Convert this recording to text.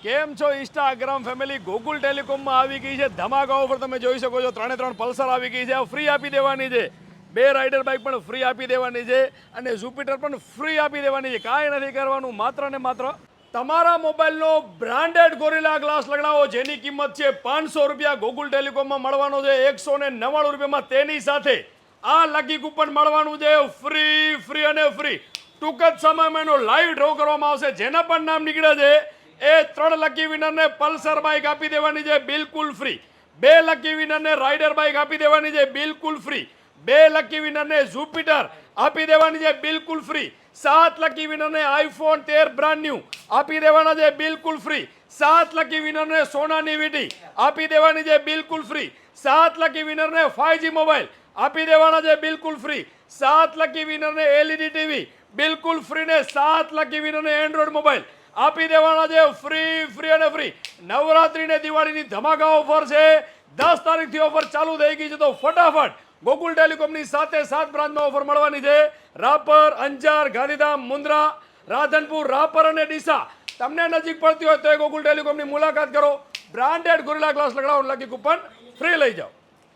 કેમ છો Instagram family? Gokul ટેલિકોમમાં આવી ગઈ છે ધમાકા ઓફર. તમે જોઈ શકો છો 3 પલ્સર આવી ગઈ છે. ફ્રી આપી દેવાની છે. 2 રાઇડર બાઇક પણ ફ્રી આપી દેવાની છે અને જુપિટર પણ ફ્રી આપી દેવાની છે. કાંઈ નથી કરવાનું, માત્ર ને માત્ર તમારા મોબાઈલનો બ્રાન્ડેડ ગોરિલા ગ્લાસ લગાવો, જેની કિંમત છે 500 રૂપિયા. ગોકુલ ટેલિકોમમાં મળવાનો છે 199 રૂપિયામાં. તેની સાથે આ લકી કૂપન મળવાનું છે ફ્રી અને ફ્રી. ટૂંક જ સમયમાં એનો લાઈવ ડ્રો કરવામાં આવશે. જેના પણ નામ નીકળે છે એ 3 લકી વિનરને પલ્સર બાઇક આપી દેવાની છે બિલકુલ ફ્રી. 2 લકી વિનરને રાઇડર બાઇક આપી દેવાની છે બિલકુલ ફ્રી. 2 લકી વિનરને જુપિટર આપી દેવાની છે બિલકુલ ફ્રી. 7 લકી વિનરને આઈફોન 13 બ્રાન્ડ ન્યૂ આપી દેવાના છે બિલકુલ ફ્રી. 7 લકી વિનરને સોનાની વીટી આપી દેવાની છે બિલકુલ ફ્રી. 7 લકી વિનરને 5G મોબાઈલ આપી દેવાના છે બિલકુલ ફ્રી. 7 લકી વિનરને LED ટીવી બિલકુલ ફ્રી ને 7 લકી વિનરને એન્ડ્રોઈડ મોબાઈલ આપી દેવાના છે ફ્રી અને ફ્રી. નવરાત્રી ને દિવાળીની ધમાકા ઓફર છે. 10 તારીખથી ઓફર ચાલુ થઈ ગઈ છે, તો ફટાફટ ગોકુલ ટેલિકોમની સાથે 7 બ્રાન્ચમાં ઓફર મળવાની છે. રાપર, અંજાર, ગાંધીધામ, મુન્દ્રા, રાધનપુર, રાપર અને ડીસા. તમને નજીક પડતી હોય તો એ ગોકુલ ટેલિકોમની મુલાકાત કરો. બ્રાન્ડેડ ગોરિલા ગ્લાસ લગાવો, લકી કૂપન ફ્રી લઈ જાઓ.